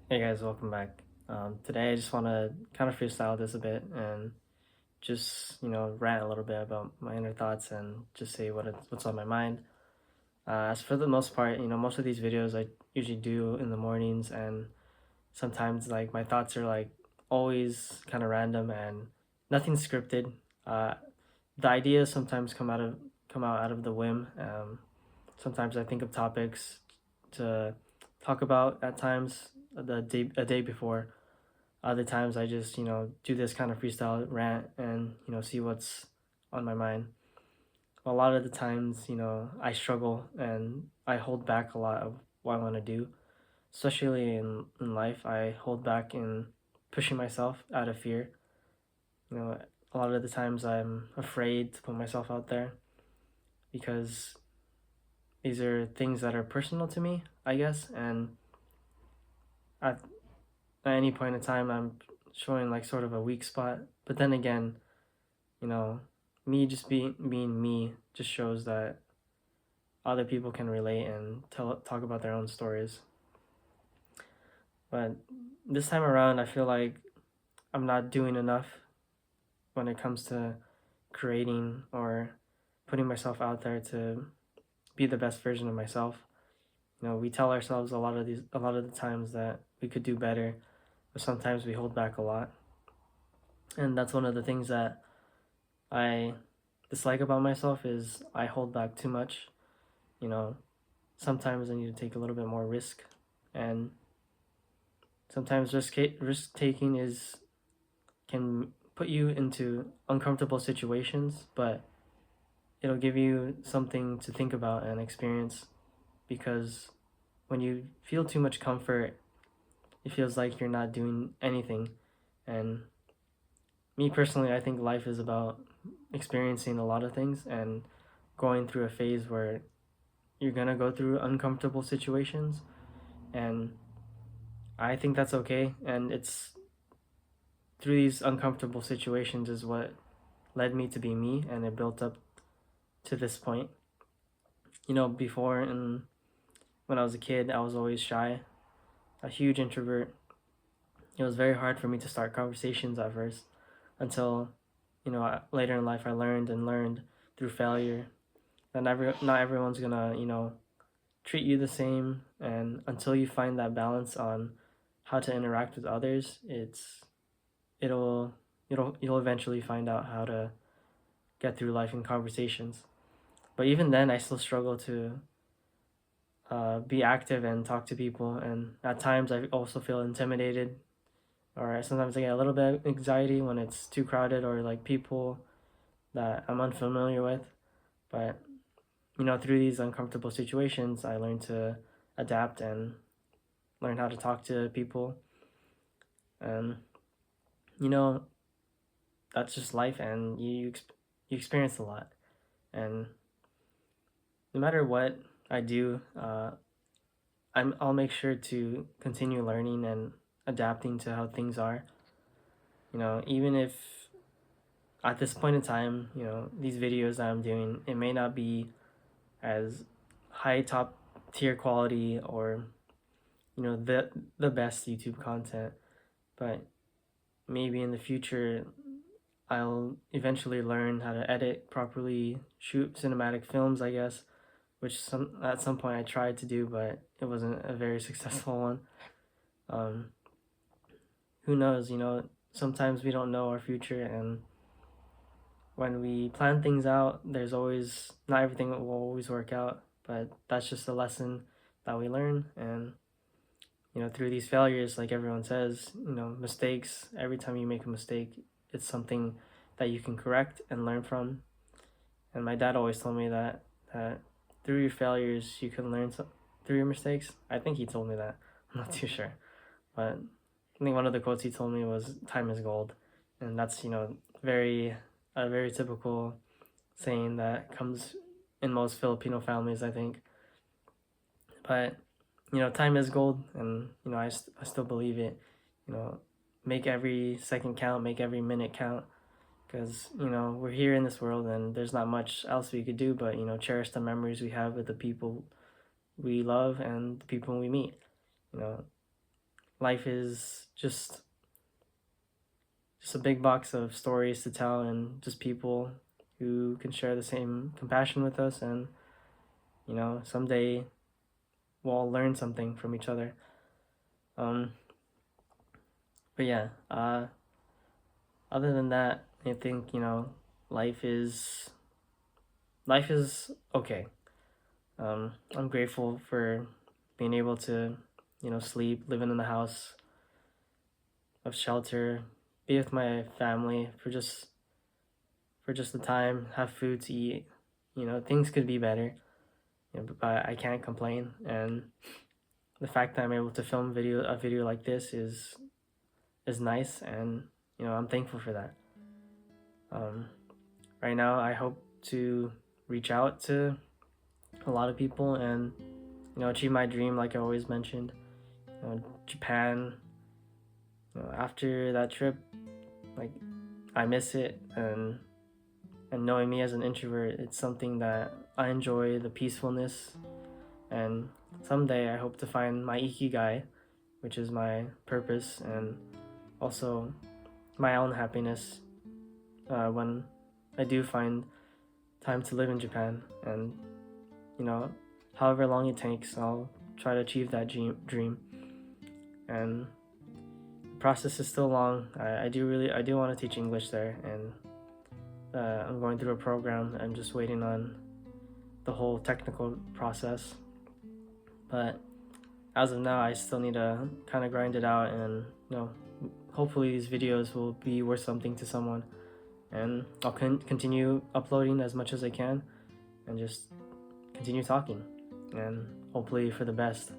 Hey guys, welcome back. Today I just want to kind of freestyle this a bit and just, rant a little bit about my inner thoughts and just say what's on my mind. As for the most part, most of these videos I usually do in the mornings, and sometimes like my thoughts are like always kind of random and nothing scripted. Uh, the ideas sometimes come out of the whim. Sometimes I think of topics to talk about at times a day before. Other times I just, do this kind of freestyle rant and, see what's on my mind. A lot of the times, I struggle and I hold back a lot of what I want to do, especially in life. I hold back in pushing myself out of fear. You know, a lot of the times I'm afraid to put myself out there because these are things that are personal to me, I guess. And at, at any point in time, I'm showing like sort of a weak spot. But then again, you know, me just being me just shows that other people can relate and talk about their own stories. But this time around, I feel like I'm not doing enough when it comes to creating or putting myself out there to be the best version of myself. We tell ourselves a lot of the times that we could do better, but sometimes we hold back a lot. And that's one of the things that I dislike about myself is I hold back too much. You know, sometimes I need to take a little bit more risk, and sometimes risk taking is can put you into uncomfortable situations, but it'll give you something to think about and experience, because when you feel too much comfort, it feels like you're not doing anything. And me personally, I think life is about experiencing a lot of things and going through a phase where you're gonna go through uncomfortable situations, and I think that's okay. And it's through these uncomfortable situations is what led me to be me, and it built up to this point. Before, and when I was a kid, I was always shy, a huge introvert. It was very hard for me to start conversations at first, until later in life I learned and learned through failure that not everyone's gonna treat you the same, and until you find that balance on how to interact with others, it'll you'll eventually find out how to get through life in conversations. But even then, I still struggle to be active and talk to people, and at times I also feel intimidated, or sometimes I get a little bit of anxiety when it's too crowded or like people that I'm unfamiliar with. But through these uncomfortable situations, I learn to adapt and learn how to talk to people, and you know that's just life, and you experience a lot. And no matter what I do, I'll make sure to continue learning and adapting to how things are. Even if at this point in time, these videos that I'm doing, it may not be as high top tier quality, or the best YouTube content, but maybe in the future I'll eventually learn how to edit properly, shoot cinematic films, I guess, which at some point I tried to do, but it wasn't a very successful one. Um, who knows? Sometimes we don't know our future, and when we plan things out, there's always not everything will always work out, but that's just a lesson that we learn. And through these failures, like everyone says, mistakes. Every time you make a mistake, it's something that you can correct and learn from. And my dad always told me that through your failures you can learn through your mistakes. I think he told me that. I'm not too sure, but I think one of the quotes he told me was "Time is gold," and that's very a very typical saying that comes in most Filipino families, I think. But time is gold, and I still believe it. You know, make every second count, make every minute count, because we're here in this world, and there's not much else we could do but cherish the memories we have with the people we love and the people we meet. You know, life is just a big box of stories to tell, and just people who can share the same compassion with us, and someday we'll all learn something from each other. um but yeah, other than that, I think life is life is okay. I'm grateful for being able to sleep, living in the house of shelter, be with my family for just the time, have food to eat. Things could be better, but I can't complain. And the fact that I'm able to film a video like this is nice, and I'm thankful for that. Um, right now, I hope to reach out to a lot of people and achieve my dream, like I always mentioned. Japan. After that trip, like, I miss it, and knowing me as an introvert, it's something that I enjoy, the peacefulness. And someday I hope to find my ikigai, which is my purpose, and also my own happiness, when I do find time to live in Japan. And you know however long it takes, I'll try to achieve that dream. And the process is still long. I do want to teach English there, and I'm going through a program. I'm just waiting on the whole technical process. But as of now, I still need to kind of grind it out, and hopefully these videos will be worth something to someone. And I'll continue uploading as much as I can, and just continue talking, and hopefully for the best.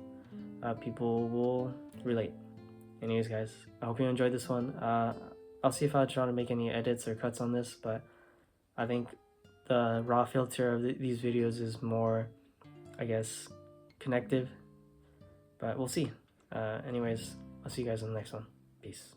People will relate. Anyways, guys, I hope you enjoyed this one. I'll see if I try to make any edits or cuts on this, but I think the raw filter of these videos is more, I guess, connective. But we'll see. Anyways, I'll see you guys in the next one. Peace.